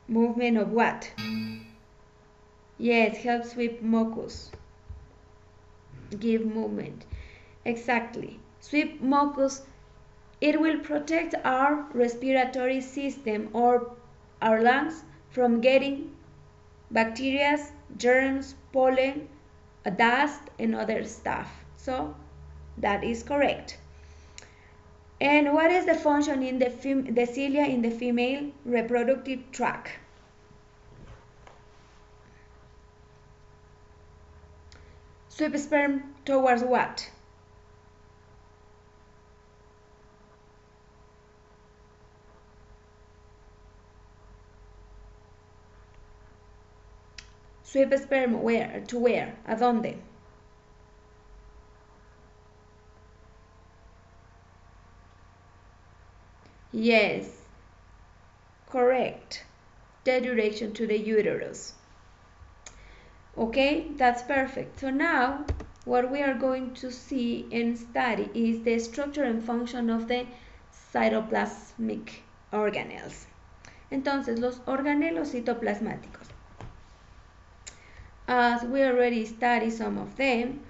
Movement of what? Yes, helps with mucus. Give movement. Exactly. Sweep mucus. It will protect our respiratory system or our lungs from getting bacteria, germs, pollen, dust, and other stuff. So that is correct. And what is the function in the cilia in the female reproductive tract? Sweep sperm towards what? Sweep sperm where? To where? ¿A dónde? Yes, correct. The direction to the uterus. Okay, that's perfect. So now what we are going to see and study is the structure and function of the cytoplasmic organelles. Entonces, los organelos citoplasmáticos. As we already studied some of them,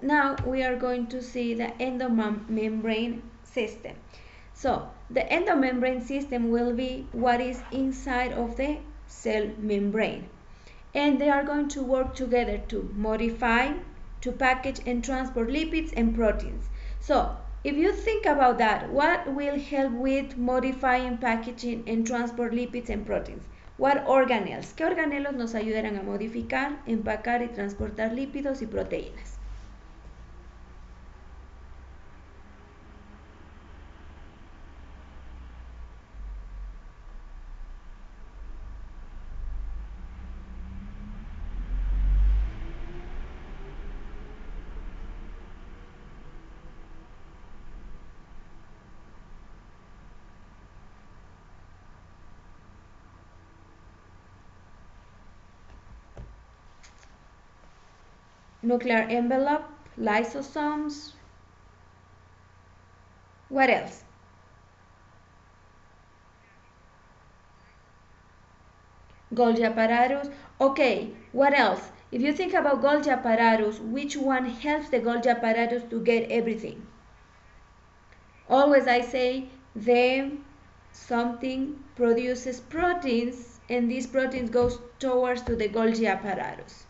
now we are going to see the endomembrane system. So, the endomembrane system will be what is inside of the cell membrane. And they are going to work together to modify, to package and transport lipids and proteins. So, if you think about that, what will help with modifying, packaging and transport lipids and proteins? What organelles? ¿Qué organelos nos ayudarán a modificar, empacar y transportar lípidos y proteínas? Nuclear envelope, lysosomes. What else? Golgi Apparatus. Okay, what else? If you think about Golgi Apparatus, which one helps the Golgi Apparatus to get everything? Always I say something produces proteins and these proteins goes towards to the Golgi Apparatus.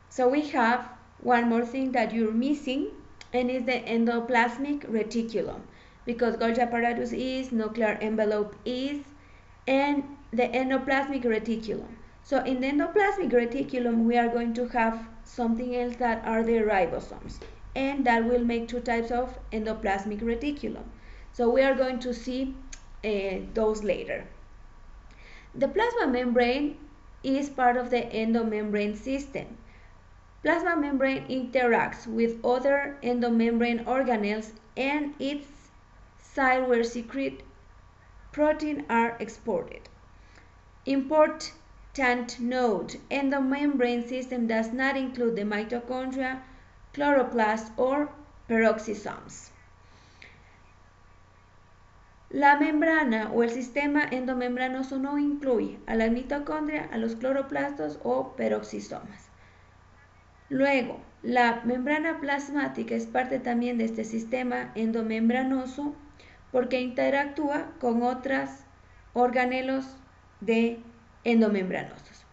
So we have one more thing that you're missing, and is the endoplasmic reticulum, because Golgi apparatus is, nuclear envelope is, and the endoplasmic reticulum. So in the endoplasmic reticulum, we are going to have something else that are the ribosomes, and that will make two types of endoplasmic reticulum. So we are going to see those later. The plasma membrane is part of the endomembrane system. Plasma membrane interacts with other endomembrane organelles and its side where secrete protein are exported. Important note, endomembrane system does not include the mitochondria, chloroplast or peroxisomes. La membrana o el sistema endomembranoso no incluye a la mitocondria, a los cloroplastos o peroxisomas. Luego, la membrana plasmática es parte también de este sistema endomembranoso porque interactúa con otros organelos de endomembranosos.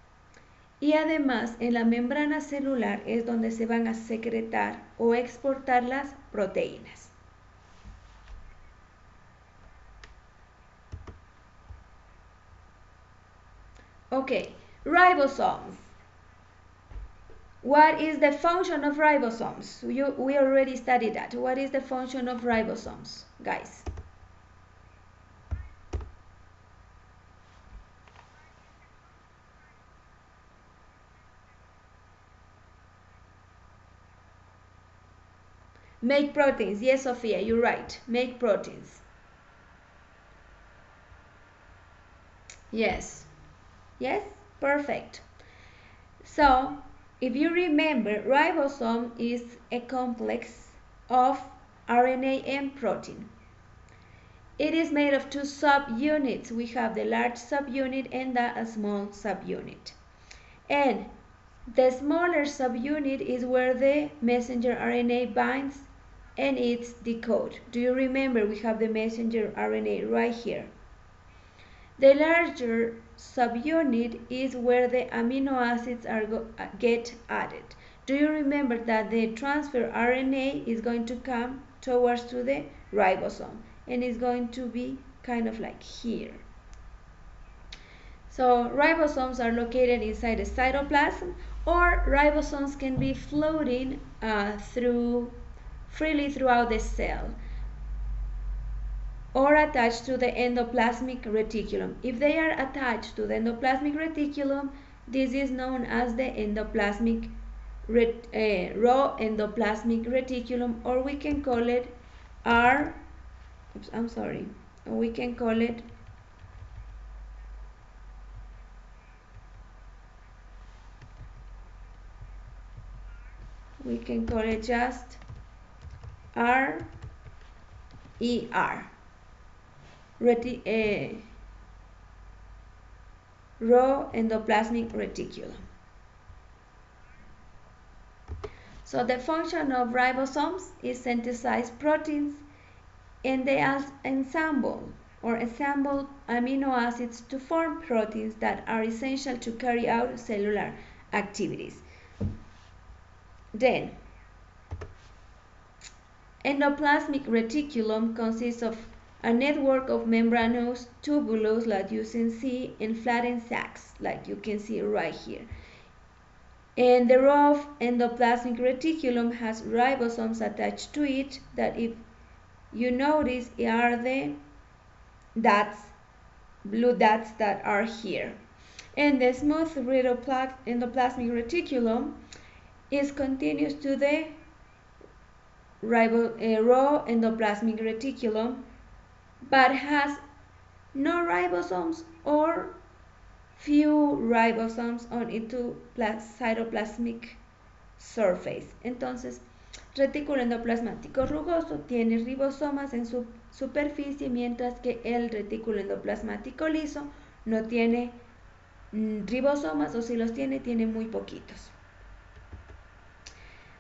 Y además, en la membrana celular es donde se van a secretar o exportar las proteínas. Okay, ribosomes. What is the function of ribosomes? We already studied that. What is the function of ribosomes, guys? Make proteins. Yes, Sophia, you're right. Make proteins. Yes. Yes? Perfect. So, if you remember, ribosome is a complex of RNA and protein. It is made of two subunits. We have the large subunit and the small subunit. And the smaller subunit is where the messenger RNA binds and it's decoded. Do you remember we have the messenger RNA right here? The larger subunit is where the amino acids get added. Do you remember that the transfer RNA is going to come towards to the ribosome and is going to be kind of like here. So ribosomes are located inside the cytoplasm, or ribosomes can be floating freely throughout the cell or attached to the endoplasmic reticulum. If they are attached to the endoplasmic reticulum, this is known as the raw endoplasmic reticulum, or we can call it we can call it just RER, raw endoplasmic reticulum. So the function of ribosomes is synthesize proteins and they assemble amino acids to form proteins that are essential to carry out cellular activities. Then, endoplasmic reticulum consists of a network of membranous tubules like you can see in flattened sacs, like you can see right here. And the raw endoplasmic reticulum has ribosomes attached to it that, if you notice, are the blue dots that are here. And the smooth endoplasmic reticulum is continuous to the raw endoplasmic reticulum, but has no ribosomes or few ribosomes on its cytoplasmic surface. Entonces, retículo endoplasmático rugoso tiene ribosomas en su superficie, mientras que el retículo endoplasmático liso no tiene ribosomas, o si los tiene, tiene muy poquitos.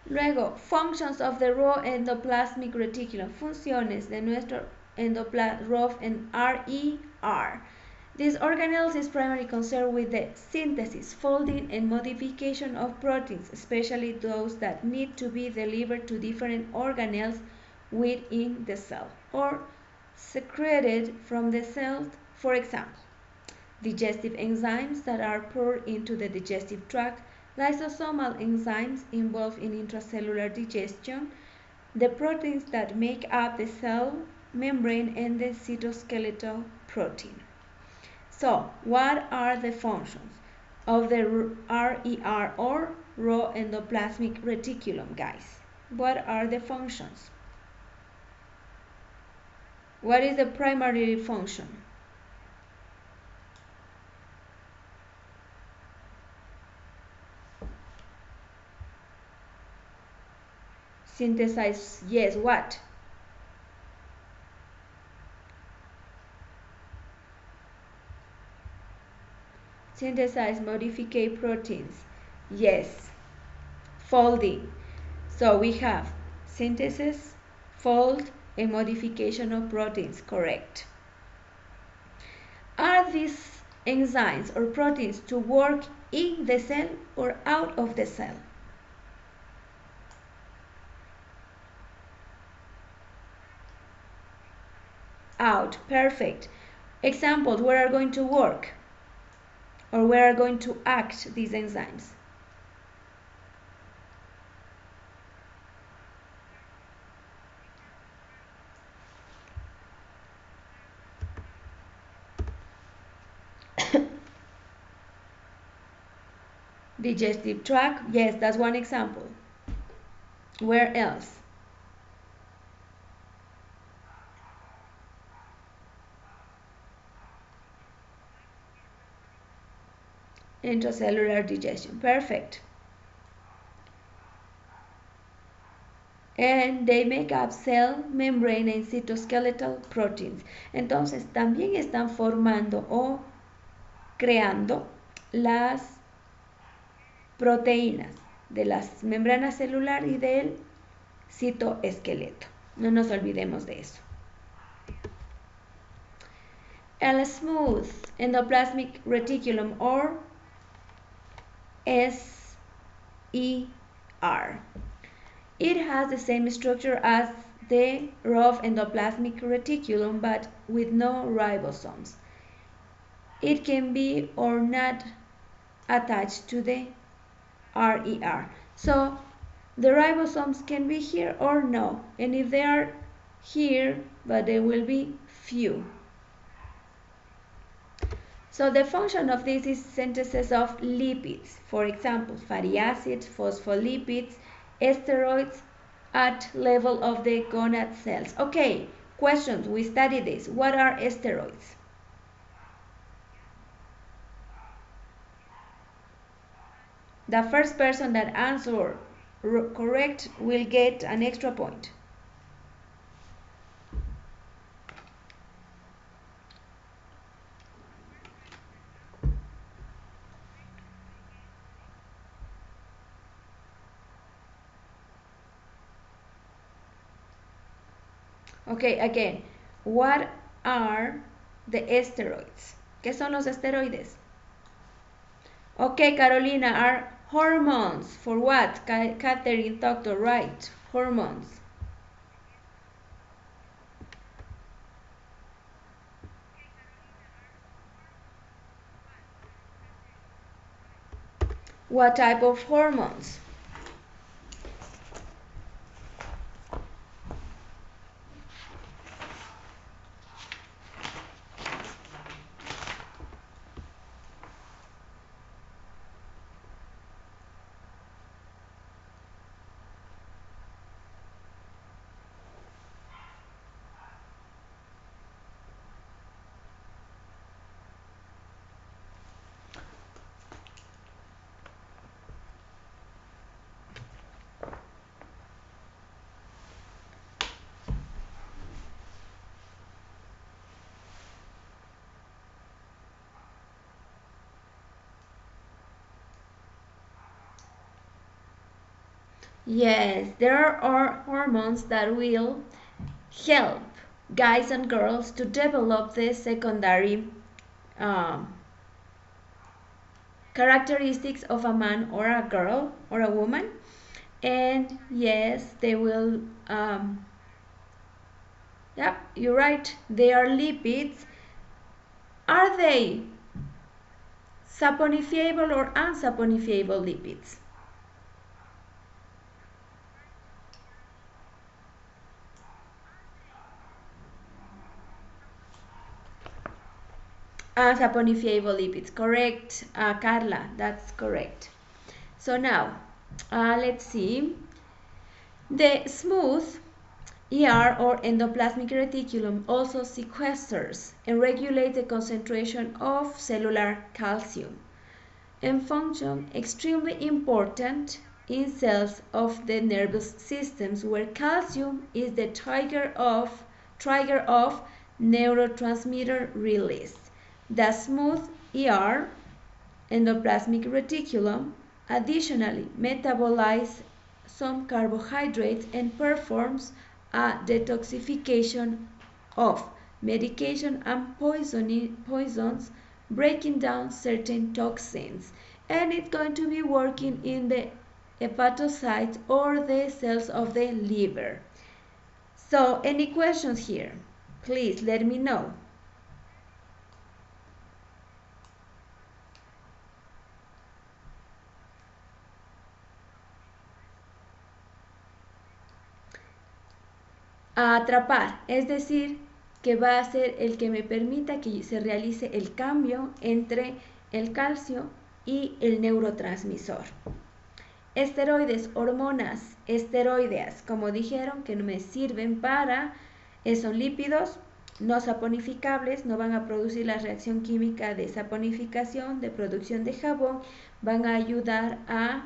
Luego, functions of the raw endoplasmic reticulum, funciones de nuestro raw and RER. This organelles is primarily concerned with the synthesis, folding, and modification of proteins, especially those that need to be delivered to different organelles within the cell or secreted from the cell. For example, digestive enzymes that are poured into the digestive tract, lysosomal enzymes involved in intracellular digestion, the proteins that make up the cell membrane, and the cytoskeletal protein. So, what are the functions of the RER, or raw endoplasmic reticulum, guys? What are the functions? What is the primary function? Synthesize, yes, what? Synthesize, modify proteins. Yes. Folding. So we have synthesis, fold, and modification of proteins, correct. Are these enzymes or proteins to work in the cell or out of the cell? Out, perfect. Examples, where are going to work or where are going to act these enzymes? Digestive tract, yes, that's one example. Where else? intracellular digestion. Perfect. And they make up cell membrane and cytoskeletal proteins. Entonces también están formando o creando las proteínas de las membranas celular y del citoesqueleto. No nos olvidemos de eso. El smooth endoplasmic reticulum or SER. It has the same structure as the rough endoplasmic reticulum but with no ribosomes. It can be or not attached to the RER. So the ribosomes can be here or no, and if they are here, but they will be few. So the function of this is synthesis of lipids, for example, fatty acids, phospholipids, steroids at level of the gonad cells. Okay, questions, we studied this. What are steroids? The first person that answers correct will get an extra point. Okay, again, what are the steroids? ¿Qué son los esteroides? Okay, Carolina, are hormones. For what? Catherine, doctor, right. Hormones. What type of hormones? Yes, there are hormones that will help guys and girls to develop the secondary characteristics of a man or a girl or a woman. And yes, they will, yeah, you're right, they are lipids. Are they saponifiable or unsaponifiable lipids? Saponifiable lipids, correct, Carla, that's correct. So now, let's see. The smooth ER or endoplasmic reticulum also sequesters and regulates the concentration of cellular calcium and function extremely important in cells of the nervous systems where calcium is the trigger of neurotransmitter release. The smooth ER endoplasmic reticulum additionally metabolizes some carbohydrates and performs a detoxification of medication and poisons, breaking down certain toxins, and it's going to be working in the hepatocytes or the cells of the liver. So any questions here? Please let me know. A atrapar, es decir, que va a ser el que me permita que se realice el cambio entre el calcio y el neurotransmisor. Esteroides, hormonas esteroideas, como dijeron, que me sirven para, son lípidos, no saponificables, no van a producir la reacción química de saponificación, de producción de jabón, van a ayudar a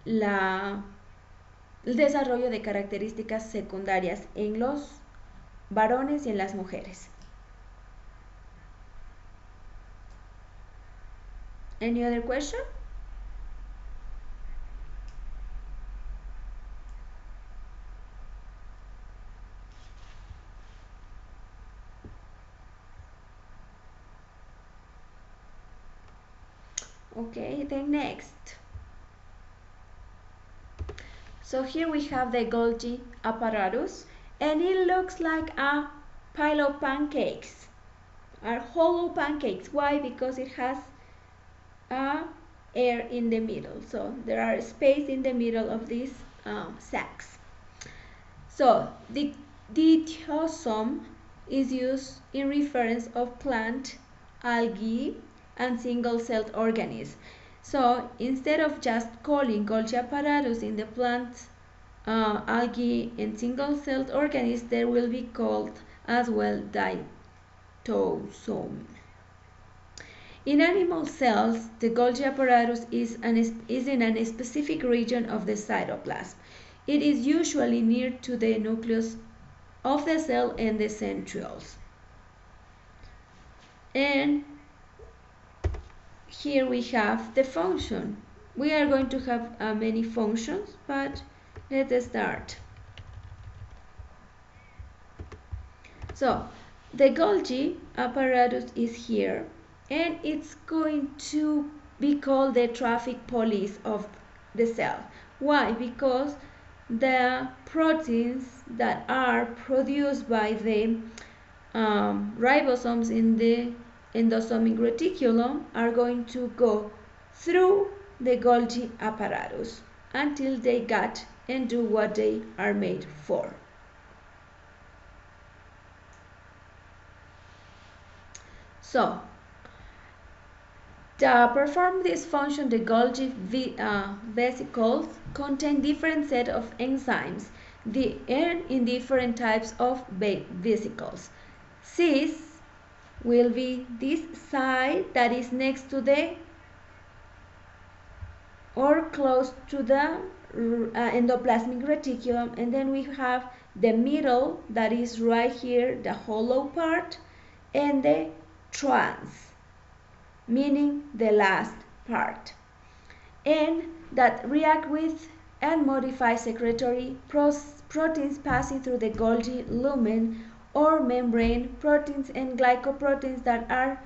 el desarrollo de características secundarias en los varones y en las mujeres. Any other question? Okay, then next. So here we have the Golgi apparatus, and it looks like a pile of pancakes, are hollow pancakes. Why? Because it has air in the middle, so there are space in the middle of these sacs. So the dichosome is used in reference of plant, algae, and single-celled organisms. So instead of just calling Golgi apparatus in the plant, algae, and single-celled organisms, they will be called as well dichosome. In animal cells, the Golgi apparatus is in a specific region of the cytoplasm. It is usually near to the nucleus of the cell and the centrioles. And here we have the function. We are going to have many functions, but let's start. So the Golgi apparatus is here, and it's going to be called the traffic police of the cell. Why? Because the proteins that are produced by the ribosomes in the endoplasmic reticulum are going to go through the Golgi apparatus until they get and do what they are made for. So, to perform this function, the Golgi vesicles contain different set of enzymes and in different types of vesicles. Cis will be this side that is next to the or close to the endoplasmic reticulum, and then we have the middle that is right here, the hollow part, and the trans, meaning the last part, and that react with and modify secretory proteins passing through the Golgi lumen or membrane, proteins and glycoproteins that are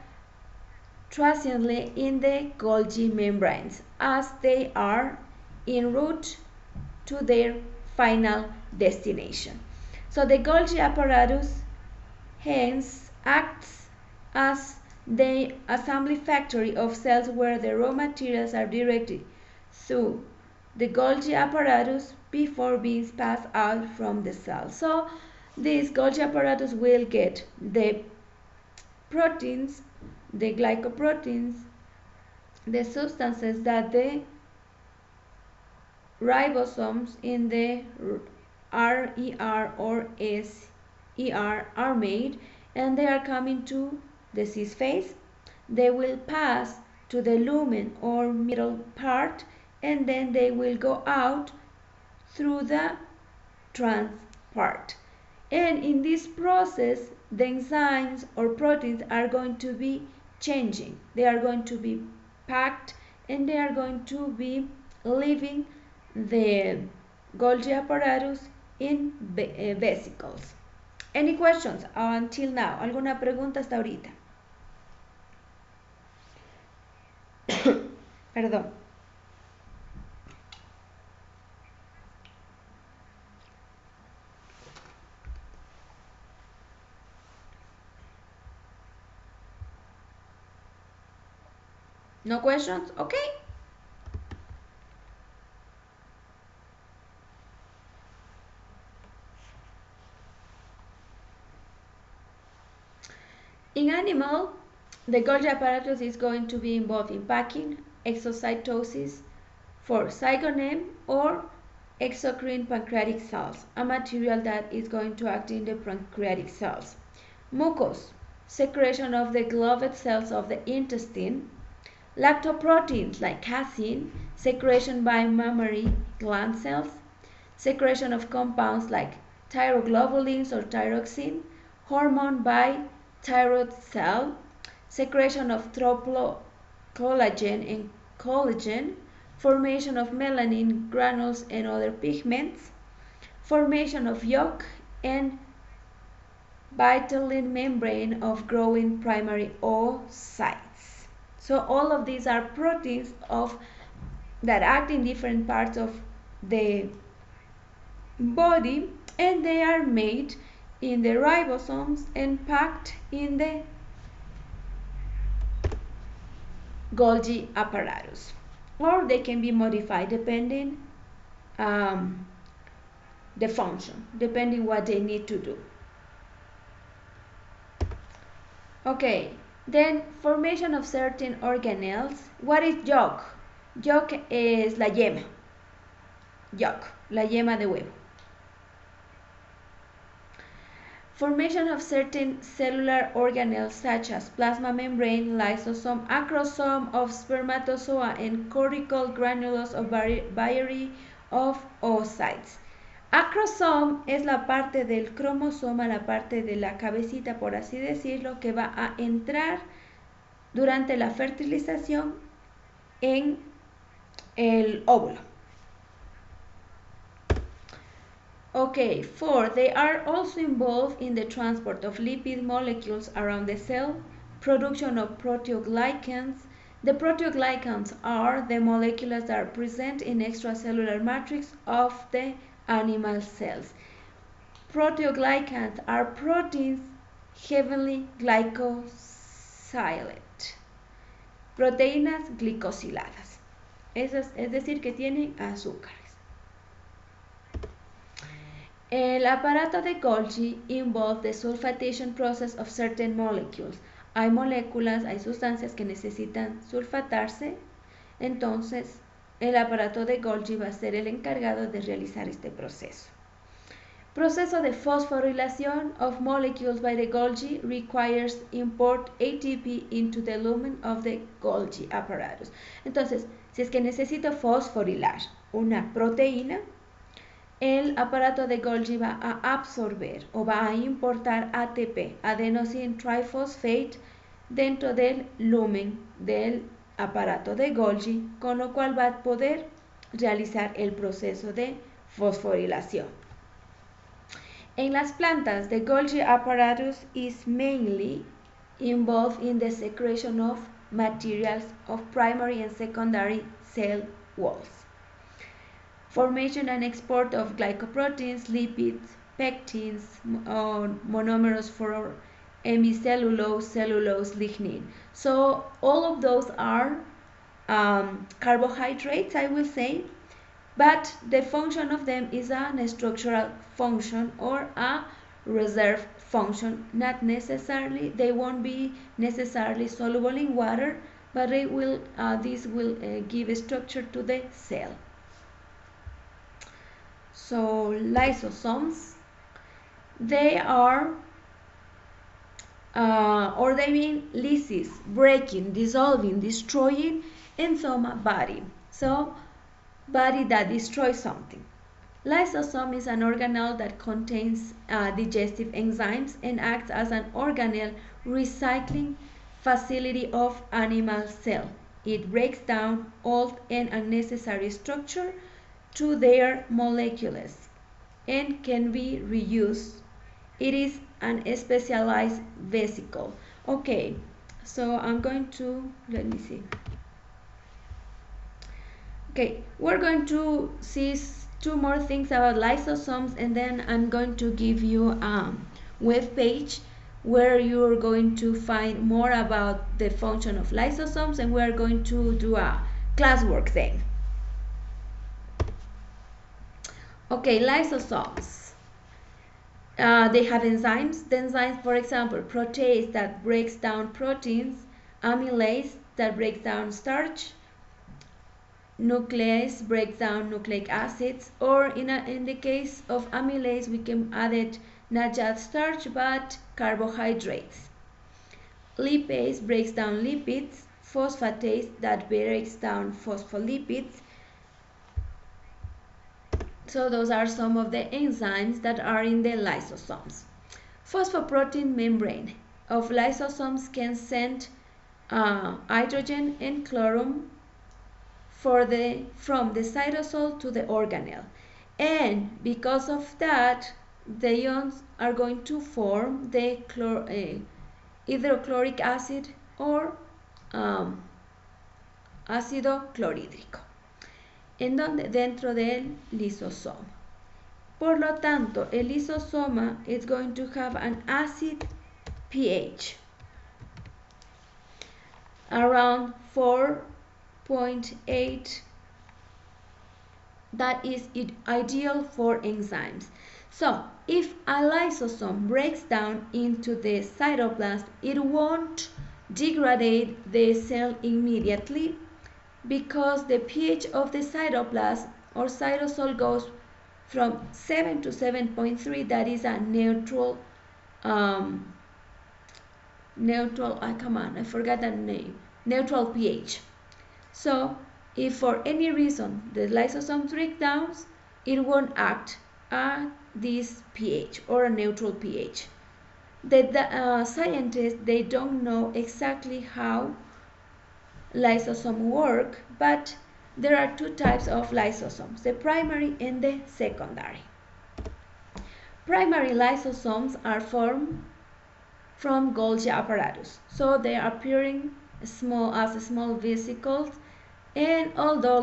transiently in the Golgi membranes as they are en route to their final destination. So the Golgi apparatus hence acts as the assembly factory of cells where the raw materials are directed through the Golgi apparatus before being passed out from the cell. So this Golgi apparatus will get the proteins, the glycoproteins, the substances that the ribosomes in the RER or SER are made, and they are coming to the cis phase. They will pass to the lumen or middle part, and then they will go out through the trans part. And in this process, the enzymes or proteins are going to be changing. They are going to be packed, and they are going to be leaving the Golgi apparatus in vesicles. Any questions until now? ¿Alguna pregunta hasta ahorita? Perdón. No questions? Okay. In animal, the Golgi apparatus is going to be involved in packing, exocytosis for zygonem or exocrine pancreatic cells, a material that is going to act in the pancreatic cells. Mucus, secretion of the gloved cells of the intestine. Lactoproteins like casein, secretion by mammary gland cells. Secretion of compounds like thyroglobulins or thyroxine, hormone by thyroid cell. Secretion of collagen and collagen. Formation of melanin granules and other pigments. Formation of yolk and vitelline membrane of growing primary oocytes. So all of these are proteins that act in different parts of the body, and they are made in the ribosomes and packed in the Golgi apparatus, or they can be modified depending the function, depending what they need to do. Okay, then formation of certain organelles. What is yolk? Yolk es la yema. Yolk, la yema de huevo. Formation of certain cellular organelles such as plasma membrane, lysosome, acrosome of spermatozoa, and cortical granules of variety of oocytes. Acrosome es la parte del cromosoma, la parte de la cabecita, por así decirlo, que va a entrar durante la fertilización en el óvulo. Okay, 4. They are also involved in the transport of lipid molecules around the cell, production of proteoglycans. The proteoglycans are the molecules that are present in extracellular matrix of the animal cells. Proteoglycans are proteins heavily glycosylate. Proteínas glicosiladas. Es decir, que tienen azúcares. El aparato de Golgi involves the sulfatation process of certain molecules. Hay moléculas, hay sustancias que necesitan sulfatarse, entonces el aparato de Golgi va a ser el encargado de realizar este proceso. Proceso de fosforilación of molecules by the Golgi requires import ATP into the lumen of the Golgi apparatus. Entonces, si es que necesito fosforilar una proteína, el aparato de Golgi va a absorber o va a importar ATP, adenosine triphosphate, dentro del lumen del aparato de Golgi, con lo cual va a poder realizar el proceso de fosforilación. En las plantas, the Golgi apparatus is mainly involved in the secretion of materials of primary and secondary cell walls. Formation and export of glycoproteins, lipids, pectins, monomers for hemicellulose, cellulose, lignin. So all of those are carbohydrates, I will say, but the function of them is a structural function or a reserve function. Not necessarily, they won't be necessarily soluble in water, but it will, this will give a structure to the cell. So lysosomes, they are, or they mean lysis, breaking, dissolving, destroying, and soma, body. So body that destroys something. Lysosome is an organelle that contains digestive enzymes and acts as an organelle recycling facility of animal cell. It breaks down old and unnecessary structure to their molecules and can be reused. It is an specialized vesicle. Okay, so I'm going to, let me see. Okay, we're going to see two more things about lysosomes, and then I'm going to give you a web page where you're going to find more about the function of lysosomes, and we're going to do a classwork then. Okay, lysosomes. They have enzymes. The enzymes, for example, protease that breaks down proteins, amylase that breaks down starch, nuclease breaks down nucleic acids, or in the case of amylase, we can add it not just starch but carbohydrates. Lipase breaks down lipids, phosphatase that breaks down phospholipids. So those are some of the enzymes that are in the lysosomes. Phosphoprotein membrane of lysosomes can send hydrogen and chlorine from the cytosol to the organelle. And because of that, the ions are going to form the hidrochloric acid or ácido clorhídrico, dentro del lisosoma. Por lo tanto, el lisosoma is going to have an acid pH around 4.8. That is ideal for enzymes. So, if a lysosome breaks down into the cytoplasm, it won't degrade the cell immediately because the pH of the cytoplasm or cytosol goes from 7 to 7.3. That is a neutral pH. So if for any reason the lysosome breaks down, it won't act at this pH or a neutral pH. The scientists, they don't know exactly how lysosomes work, but there are two types of lysosomes, the primary and the secondary. Primary lysosomes are formed from Golgi Apparatus, so they are appearing as small vesicles, and although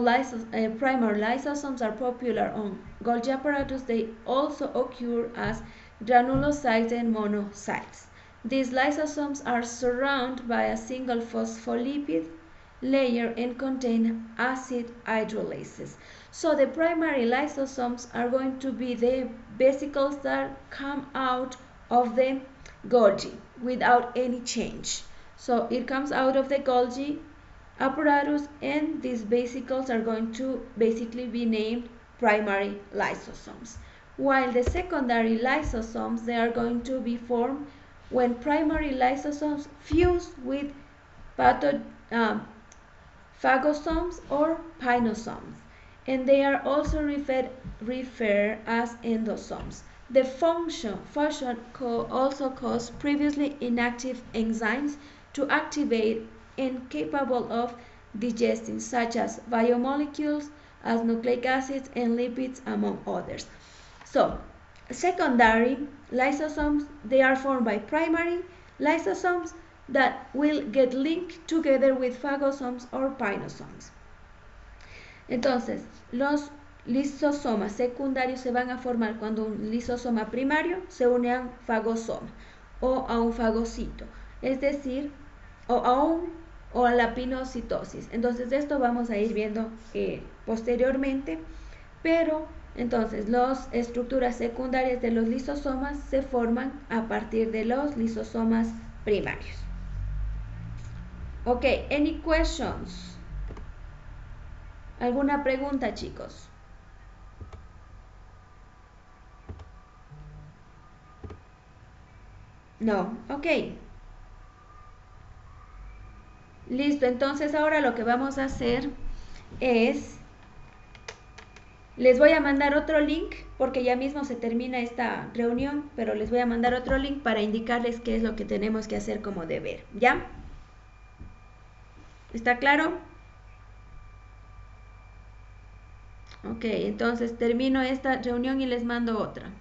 primary lysosomes are popular on Golgi Apparatus, they also occur as granulocytes and monocytes. These lysosomes are surrounded by a single phospholipid layer and contain acid hydrolases. So the primary lysosomes are going to be the vesicles that come out of the Golgi without any change. So it comes out of the Golgi apparatus, and these vesicles are going to basically be named primary lysosomes. While the secondary lysosomes, they are going to be formed when primary lysosomes fuse with phagosomes or pinosomes, and they are also referred as endosomes. The function also causes previously inactive enzymes to activate and capable of digesting, such as biomolecules, as nucleic acids and lipids, among others. So, secondary lysosomes, they are formed by primary lysosomes that will get linked together with phagosomes or pinosomes. Entonces, los lisosomas secundarios se van a formar cuando un lisosoma primario se une a un fagosoma o a un fagocito, es decir, o a la pinocitosis. Entonces, de esto vamos a ir viendo posteriormente, pero entonces las estructuras secundarias de los lisosomas se forman a partir de los lisosomas primarios. Ok, any questions? ¿Alguna pregunta, chicos? No, ok. Listo, entonces ahora lo que vamos a hacer es, les voy a mandar otro link porque ya mismo se termina esta reunión, pero les voy a mandar otro link para indicarles qué es lo que tenemos que hacer como deber, ¿ya? ¿Está claro? Ok, entonces termino esta reunión y les mando otra.